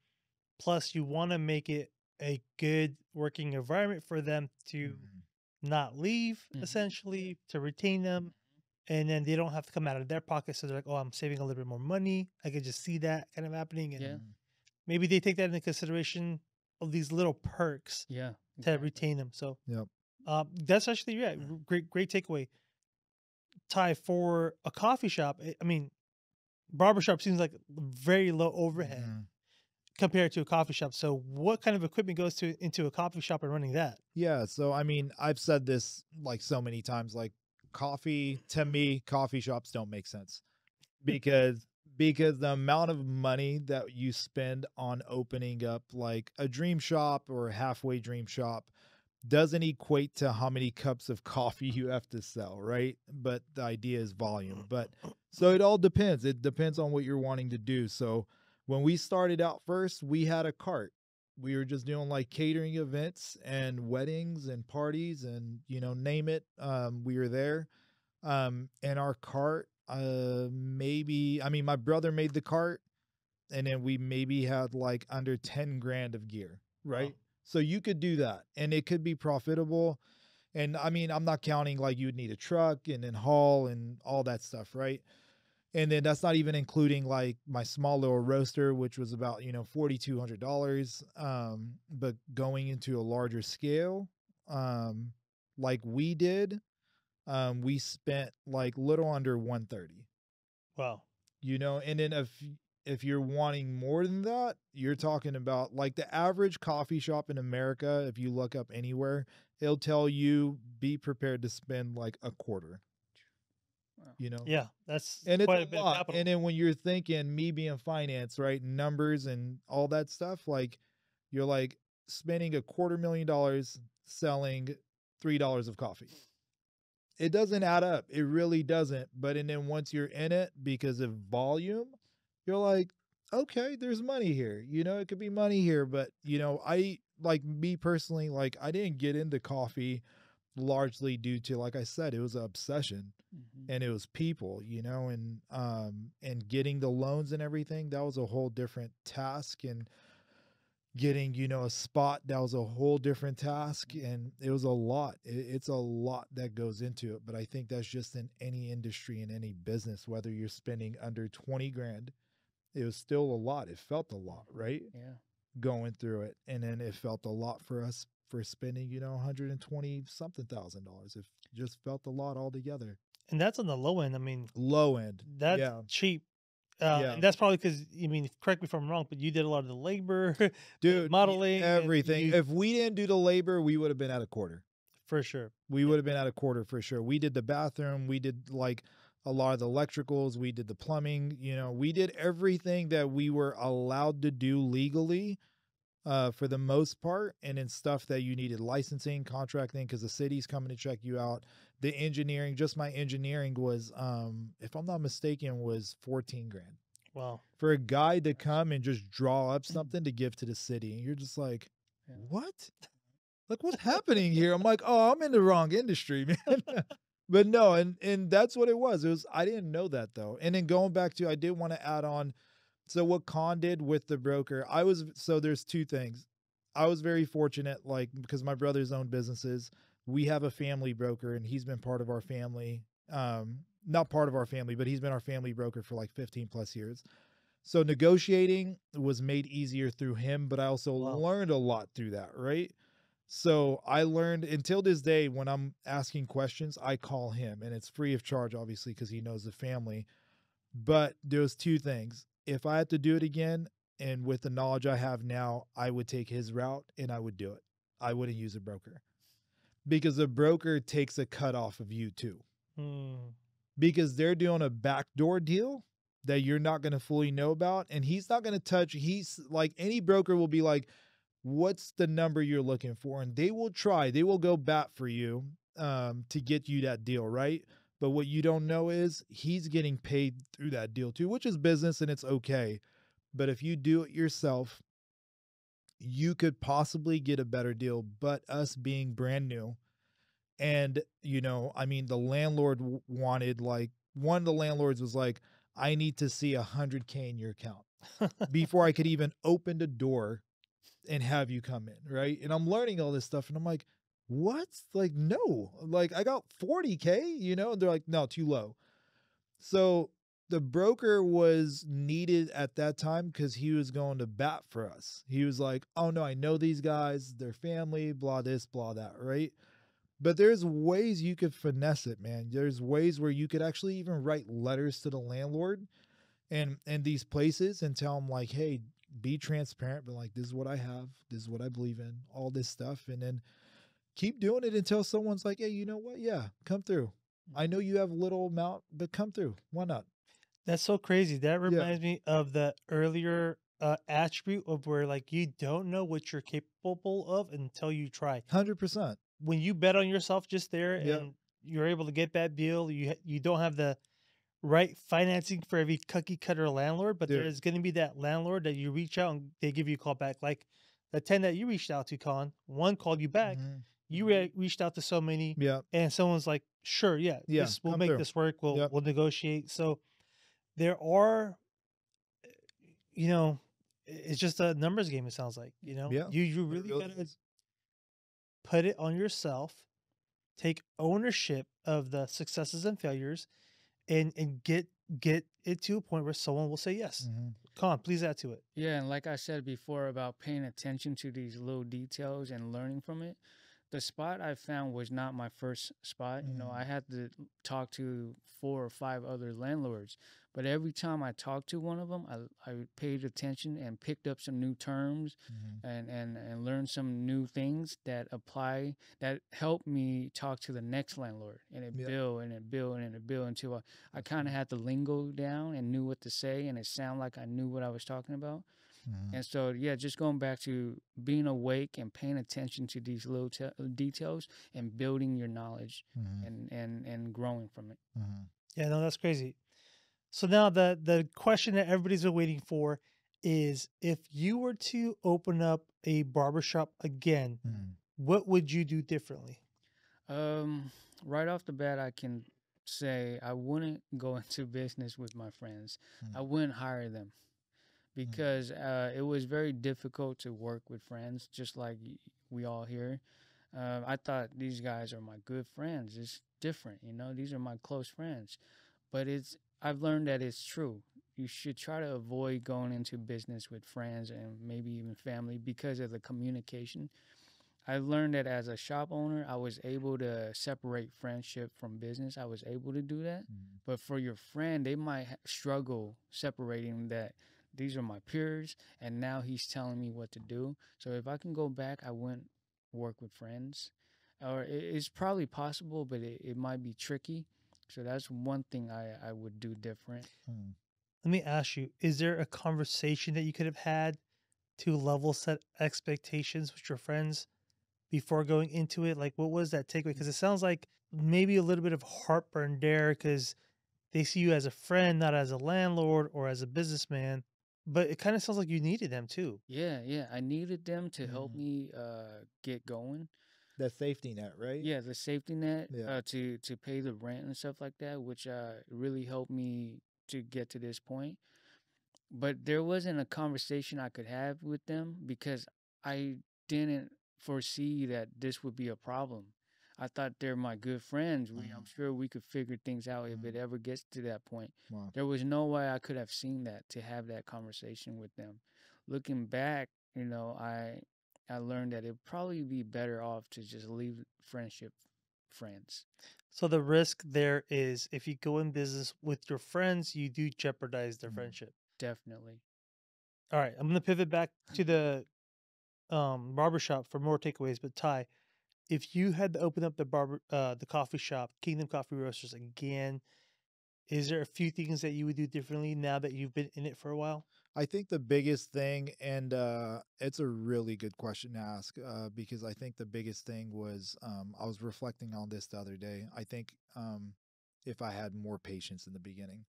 Plus, you want to make it a good working environment for them to Mhm. not leave, Mhm. essentially, to retain them. And then they don't have to come out of their pocket. So they're like, oh, I'm saving a little bit more money. I could just see that kind of happening. And Yeah. Mhm. maybe they take that into consideration of these little perks Yeah. to Exactly. retain them. So Yep. that's actually, yeah, great takeaway. Ty, for a coffee shop, I mean, barbershop seems like very low overhead Mhm. compared to a coffee shop. So what kind of equipment goes to into a coffee shop and running that? Yeah, so I mean, I've said this like so many times, like coffee to me, coffee shops don't make sense because the amount of money that you spend on opening up like a dream shop or a halfway dream shop doesn't equate to how many cups of coffee you have to sell, right? But the idea is volume. But so it all depends. It depends on what you're wanting to do. So when we started out first, we had a cart. We were just doing like catering events and weddings and parties and name it. We were there. And our cart, maybe I mean my brother made the cart and then we maybe had like under 10 grand of gear, Wow. right? So you could do that and it could be profitable. And I mean, I'm not counting like you would need a truck and then haul and all that stuff, right? And then that's not even including like my small little roaster, which was about, $4,200. But going into a larger scale, um, like we did, we spent like little under 130, Wow. and then if you're wanting more than that, you're talking about like the average coffee shop in America. If you look up anywhere, it'll tell you be prepared to spend like a quarter, Wow. you know, Yeah, that's and it's quite a a bit of lot. And capital. then when you're thinking me being finance, right, numbers and all that stuff, like you're like spending $250,000 selling $3 of coffee. It doesn't add up. It really doesn't. But and then once you're in it because of volume, you're like, okay, there's money here. It could be money here. But I like me personally, like I didn't get into coffee largely due to, like I said, it was an obsession Mhm. and it was people, and getting the loans and everything, that was a whole different task. And getting a spot, that was a whole different task, Mhm. and it was a lot. It's a lot that goes into it, but I think that's just in any industry, in any business, whether you're spending under 20 grand, it was still a lot. It felt a lot, right? Yeah. Going through it, and then it felt a lot for us for spending 120 something thousand dollars. It just felt a lot altogether. And that's on the low end. I mean, Low end. that's Yeah. cheap. Yeah. And that's probably because, I mean, correct me if I'm wrong, but you did a lot of the labor, the Dude, modeling, and everything. you, If we didn't do the labor, we would have been at a quarter. for sure. We Yeah. would have been at a quarter for sure. We did the bathroom, we did like a lot of the electricals, we did the plumbing, we did everything that we were allowed to do legally, for the most part, and then stuff that you needed licensing, contracting, because the city's coming to check you out. The engineering, just my engineering was, if I'm not mistaken, was 14 grand. Wow. For a guy to come and just draw up something to give to the city. And you're just like, Yeah. what? Like what's happening here? I'm like, oh, I'm in the wrong industry, man. But no, and that's what it was. It was I didn't know that though. And then going back to, I did want to add on. So what Con did with the broker, there's two things. I was very fortunate, like because my brothers own businesses. We have a family broker, and he's been part of our family. Not part of our family, but he's been our family broker for like 15 plus years. So negotiating was made easier through him, but I also Wow. learned a lot through that, right? So I learned until this day when I'm asking questions, I call him and it's free of charge, obviously, because he knows the family. But there's two things. If I had to do it again, and with the knowledge I have now, I would take his route and I would do it. I wouldn't use a broker because a broker takes a cut off of you too, Hmm. because they're doing a backdoor deal that you're not going to fully know about. And he's not going to touch, he's like any broker will be like, what's the number you're looking for? And they will go bat for you, to get you that deal, right? But what you don't know is he's getting paid through that deal too, which is business and it's okay. But if you do it yourself, you could possibly get a better deal, but us being brand new, and I mean, the landlord wanted, like, one of the landlords was like, I need to see 100K in your account before I could even open the door and have you come in, right? And I'm learning all this stuff, and I'm like, what? Like, no, like, I got 40K, and they're like, no, too low. So the broker was needed at that time because he was going to bat for us. He was like, oh no, I know these guys, their family, blah this, blah that, right? But there's ways you could finesse it, man. There's ways where you could actually even write letters to the landlord and these places and tell them, like, hey, be transparent, but like, this is what I have, this is what I believe in, all this stuff, and then keep doing it until someone's like, hey, you know what? Yeah, come through. I know you have a little amount, but come through. Why not? That's so crazy. That Yeah, reminds me of the earlier attribute of where like you don't know what you're capable of until you try. 100%. When you bet on yourself just there Yep. and you're able to get that deal, you don't have the right financing for every cookie cutter landlord, but Dude. there's going to be that landlord that you reach out and they give you a call back. Like the 10 that you reached out to, Con, one called you back. Mhm. You reached out to so many, Yep. and someone's like, "Sure, yeah, Yeah, this we'll come make through. this work. We'll Yep. we'll negotiate." So there are, you know, it's just a numbers game. It sounds like Yeah. you It really really gotta is. put it on yourself, take ownership of the successes and failures, and get it to a point where someone will say yes. Mhm. Con, please add to it. Yeah, and like I said before about paying attention to these little details and learning from it, the spot I found was not my first spot. You know, Mm. I had to talk to 4 or 5 other landlords, but every time I talked to one of them, I paid attention and picked up some new terms Mhm. and learned some new things that apply that helped me talk to the next landlord, and it Yep. built and it built and it built until I That's kind of good. had the lingo down and knew what to say and it sounded like I knew what I was talking about. Mhm. And so, yeah, just going back to being awake and paying attention to these little details and building your knowledge Mhm. and growing from it. Mhm. Yeah, no, that's crazy. So now the question that everybody's been waiting for is if you were to open up a barbershop again, Mhm. what would you do differently? Um, right off the bat, I can say I wouldn't go into business with my friends. I Mhm. wouldn't hire them Mhm. because it was very difficult to work with friends, just like we all here. I thought these guys are my good friends. It's different, you know. These are my close friends, but I've learned that it's true. You should try to avoid going into business with friends and maybe even family because of the communication. I've learned that as a shop owner, I was able to separate friendship from business. I was able to do that. Mhm. But for your friend, they might struggle separating that these are my peers and now he's telling me what to do. So if I can go back, I wouldn't work with friends. Or it's probably possible, but it might be tricky. So that's one thing I would do different. Mhm. Let me ask you, is there a conversation that you could have had to level set expectations with your friends before going into it? Like, what was that takeaway? Because it sounds like maybe a little bit of heartburn there because they see you as a friend, not as a landlord or as a businessman. But it kind of sounds like you needed them too. Yeah, yeah. I needed them to help Mhm. me get going. That safety net, right? Yeah, the safety net Yeah. to pay the rent and stuff like that, which really helped me to get to this point. But there wasn't a conversation I could have with them because I didn't foresee that this would be a problem. I thought they're my good friends. I'm Mhm. sure we could figure things out if it Mhm. ever gets to that point. Wow. There was no way I could have seen that to have that conversation with them. Looking back, I learned that it'd probably be better off to just leave friendship friends. So the risk there is if you go in business with your friends, you do jeopardize their Mhm. friendship. Definitely. All right, I'm gonna pivot back to the barbershop for more takeaways. But Ty, if you had to open up the coffee shop, Kingdom Coffee Roasters again, is there a few things that you would do differently now that you've been in it for a while? I think the biggest thing, and it's a really good question to ask, because I think the biggest thing was, I was reflecting on this the other day. I think, if I had more patience in the beginning,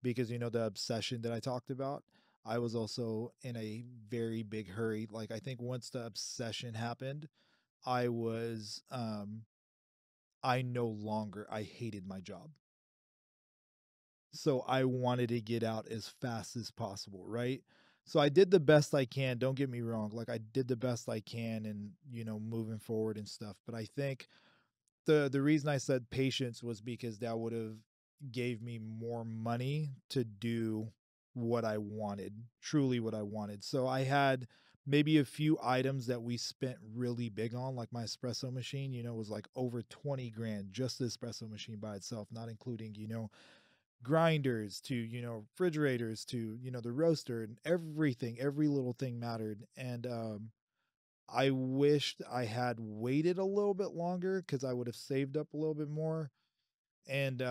because the obsession that I talked about, I was also in a very big hurry. Like I think once the obsession happened, I was I no longer I hated my job. So I wanted to get out as fast as possible, right? So I did the best I can, don't get me wrong. Like I did the best I can and, moving forward and stuff. But I think the reason I said patience was because that would have gave me more money to do what I wanted, truly what I wanted. So I had maybe a few items that we spent really big on, like my espresso machine, was like over 20 grand, just the espresso machine by itself, not including, grinders to, refrigerators to, the roaster and everything, every little thing mattered. And I wished I had waited a little bit longer because I would have saved up a little bit more and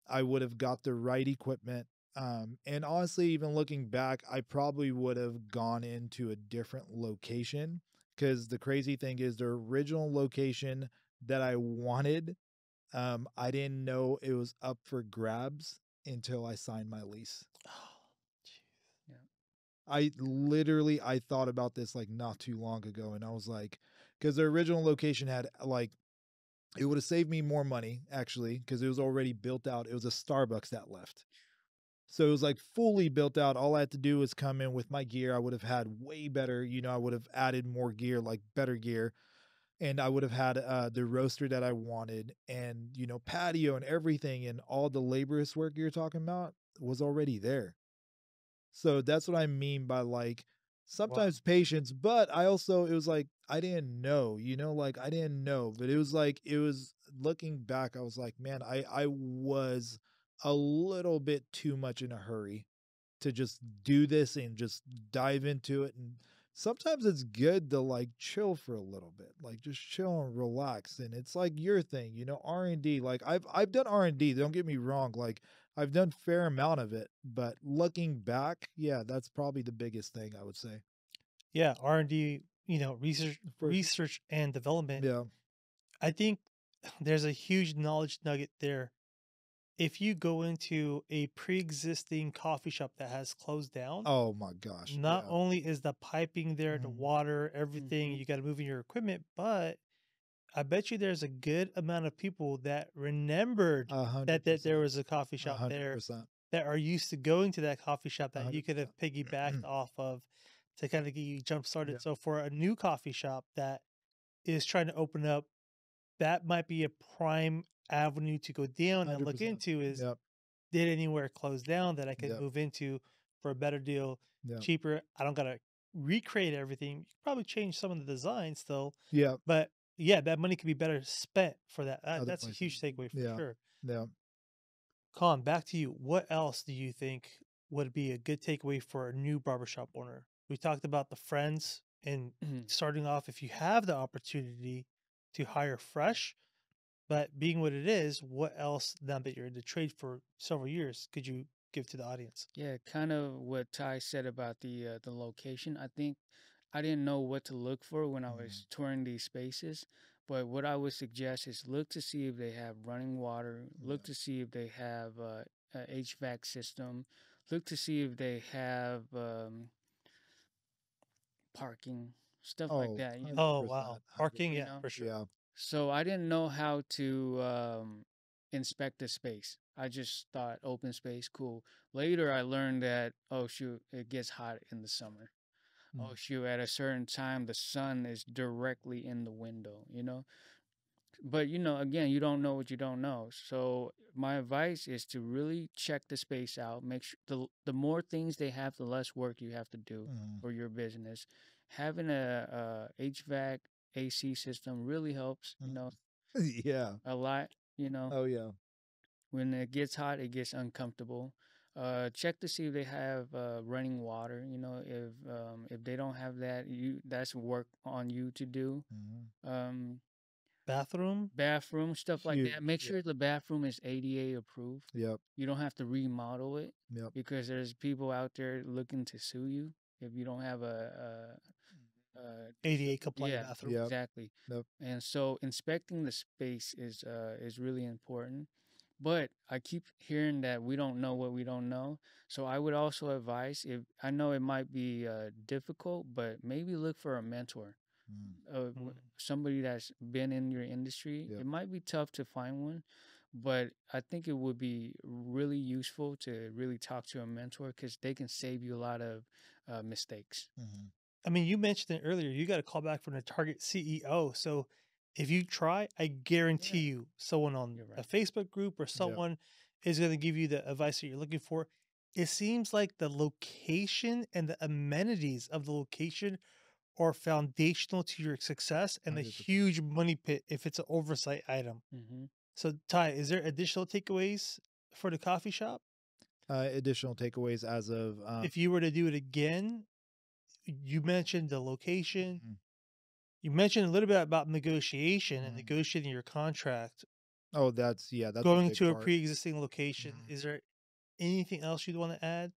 I would have got the right equipment. And honestly, even looking back, I probably would have gone into a different location because the crazy thing is the original location that I wanted, I didn't know it was up for grabs until I signed my lease. Oh, jeez. Yeah. I thought about this like not too long ago, and I was like, because the original location had like it would have saved me more money actually because it was already built out. It was a Starbucks that left. So it was like fully built out. All I had to do was come in with my gear. I would have had way better, I would have added more gear, like better gear. And I would have had the roaster that I wanted and, patio and everything. And all the laborious work you're talking about was already there. So that's what I mean by like Wow. sometimes patience, but I also it was like I didn't know, like I didn't know, but it was like it was looking back, I was like, man, I was a little bit too much in a hurry to just do this and just dive into it. And sometimes it's good to like chill for a little bit, like just chill and relax. And it's like your thing, R&D. Like I've done R&D, don't get me wrong. Like I've done fair amount of it, but looking back, yeah, that's probably the biggest thing I would say. Yeah, R&D, research, For research and development. yeah. I think there's a huge knowledge nugget there. If you go into a pre-existing coffee shop that has closed down, Oh my gosh. not Yeah. only is the piping there, the Mhm. water, everything, Mm-hmm. you got to move in your equipment, but I bet you there's a good amount of people that remembered A that there 100%. was a coffee A shop hundred there percent. that are used to going to that coffee shop A that you hundred could have piggybacked percent. off of to kind of get you jump Yeah. started. So for a new coffee shop that is trying to open up, that might be a prime avenue to go down and look 100%. into is Yep. did anywhere close down that I could Yep. move into for a better deal, Yep. cheaper. I don't gotta recreate everything. You could probably change some of the design still, Yep. but yeah, that money could be better spent for that. Other That's a places. huge takeaway for Yeah. sure. Yeah. Colin, back to you. What else do you think would be a good takeaway for a new barbershop owner? We talked about the friends and starting off if you have the opportunity to hire fresh, but being what it is, what else now that you're in the trade for several years could you give to the audience? Yeah, kind of what Ty said about the location. I think I didn't know what to look for when I Mhm. was touring these spaces, but what I would suggest is look to see if they have running water, look Yeah. to see if they have a HVAC system, look to see if they have parking, stuff like Oh, that. 100%. Oh wow. Parking, You yeah, know. for sure. Yeah. So I didn't know how to inspect the space. I just thought open space, cool. Later, I learned that oh shoot, it gets hot in the summer. Oh Mm. shoot, at a certain time, the sun is directly in the window. But again, you don't know what you don't know. So my advice is to really check the space out. Make sure the more things they have, the less work you have to do Mhm. for your business. Having a HVAC AC system really helps. Mhm. Yeah. A lot. Oh, yeah. When it gets hot, it gets uncomfortable. Check to see if they have running water. If they don't have that, that's work on you to do. Mhm. Um, Bathroom? Bathroom stuff like that. Make Huge. Yeah. sure the bathroom is ADA approved. Yep. You don't have to remodel it Yep. because there's people out there looking to sue you if you don't have ADA compliant yeah, bathroom. Yep. exactly. Yep. And so inspecting the space is really important. But I keep hearing that we don't know what we don't know. So I would also advise, if I know it might be difficult, but maybe look for a mentor, Mm. Mm. somebody that's been in your industry. Yep. It might be tough to find one, but I think it would be really useful to really talk to a mentor because they can save you a lot of mistakes. Hmm. I mean, you mentioned it earlier. You got a call back from the Target CEO. So if you try, I guarantee Yeah, you someone on you're a right. Facebook group or Yep. someone is going to give you the advice that you're looking for. It seems like the location and the amenities of the location are foundational to your success and a 100%. huge money pit if it's an oversight item. Hmm. So, Ty, is there additional takeaways for the coffee shop? Additional takeaways as of If you were to do it again, you mentioned the location. mhm, You mentioned a little bit about negotiation and mhm. negotiating your contract, Oh, that's a going big to a part. pre-existing location. Mhm. Is there anything else you'd want to add?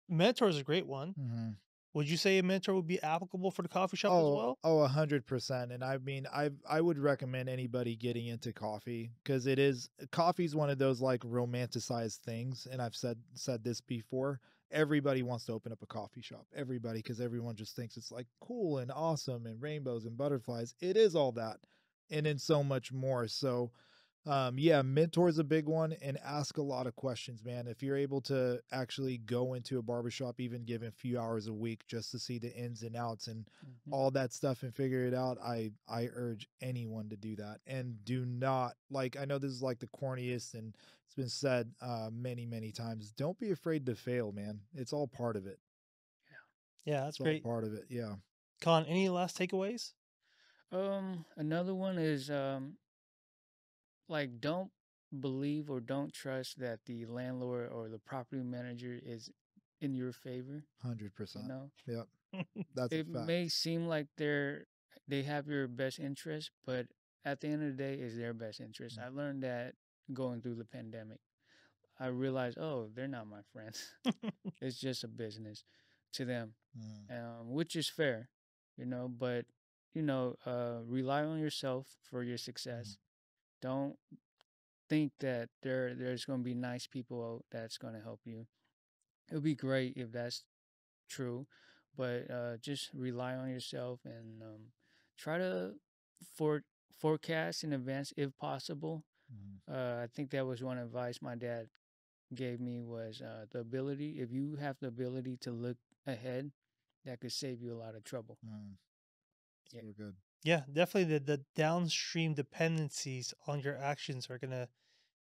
Mentor is a great one. Mhm. Would you say a mentor would be applicable for the coffee shop as well? 100%. And I mean, I would recommend anybody getting into coffee because coffee is one of those like romanticized things. And I've said this before. Everybody wants to open up a coffee shop. Everybody, because everyone just thinks it's like cool and awesome and rainbows and butterflies. It is all that, and then so much more. So yeah, mentor is a big one and ask a lot of questions, man. If you're able to actually go into a barbershop, even given a few hours a week just to see the ins and outs and Hmm. all that stuff and figure it out, I urge anyone to do that. And do not, like, I know this is like the corniest and it's been said many, many times. Don't be afraid to fail, man. It's all part of it. Yeah, that's It's all great. part of it. Yeah. Con, any last takeaways? Another one is like don't believe or don't trust that the landlord or the property manager is in your favor. You 100%. know, Yep. That's a it fact. may seem like they have your best interest, but at the end of the day, it's their best interest. Mm, I learned that going through the pandemic. I realized, oh, they're not my friends. It's just a business to them, mm, which is fair, you know. But rely on yourself for your mm, success. Don't think that there's going to be nice people out that's going to help you. It would be great if that's true, but just rely on yourself and try to for forecast in advance if possible. mm, I think that was one advice my dad gave me was the ability. If you have the ability to look ahead, that could save you a lot of trouble. mm. Yeah. So good. Yeah, definitely the downstream dependencies on your actions are going to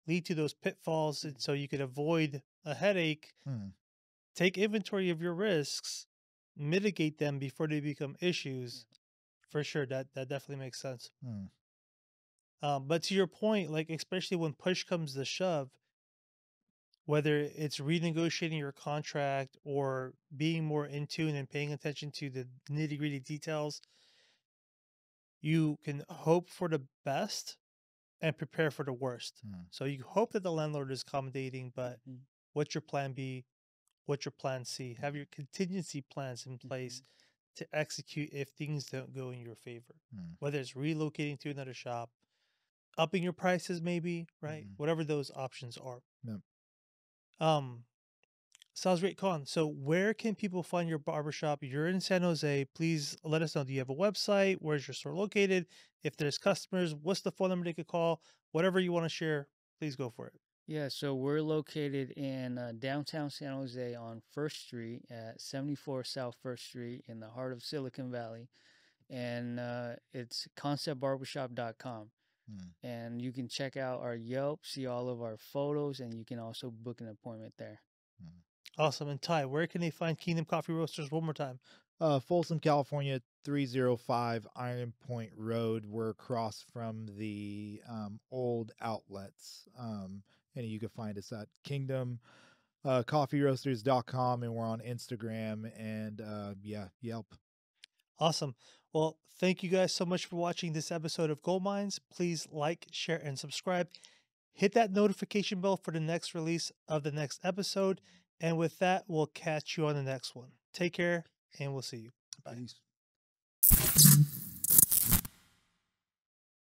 lead to those pitfalls. And so you could avoid a headache, Mm, take inventory of your risks, mitigate them before they become Yeah. issues. For sure, that definitely makes sense. mm, But to your point, like especially when push comes to shove, whether it's renegotiating your contract or being more in tune and paying attention to the nitty gritty details, you can hope for the best and prepare for the worst. mm, So you hope that the landlord is accommodating, but Hmm. what's your plan B? What's your plan C? Have your contingency plans in place Hmm. to execute if things don't go in your favor, mm, whether it's relocating to another shop, upping your prices, maybe, right? mm. Whatever those options are. Yep. Um, Sounds great, Con. So, where can people find your barbershop? You're in San Jose. Please let us know. Do you have a website? Where's your store located? If there's customers, what's the phone number they could call? Whatever you want to share, please go for it. Yeah, so we're located in downtown San Jose on First Street at 74 South First Street in the heart of Silicon Valley. And it's conceptbarbershop.com. Mm, And you can check out our Yelp, see all of our photos, and you can also book an appointment there. mm. Awesome. And Ty, where can they find Kingdom Coffee Roasters one more time? Folsom, California, 305 Iron Point Road. We're across from the old outlets. And you can find us at Kingdom coffeeroasters.com, and we're on Instagram and yeah, Yelp. Awesome. Well, thank you guys so much for watching this episode of Gold Mines. Please like, share, and subscribe. Hit that notification bell for the next release of the next episode. And with that, we'll catch you on the next one. Take care, and we'll see you. Bye. Peace.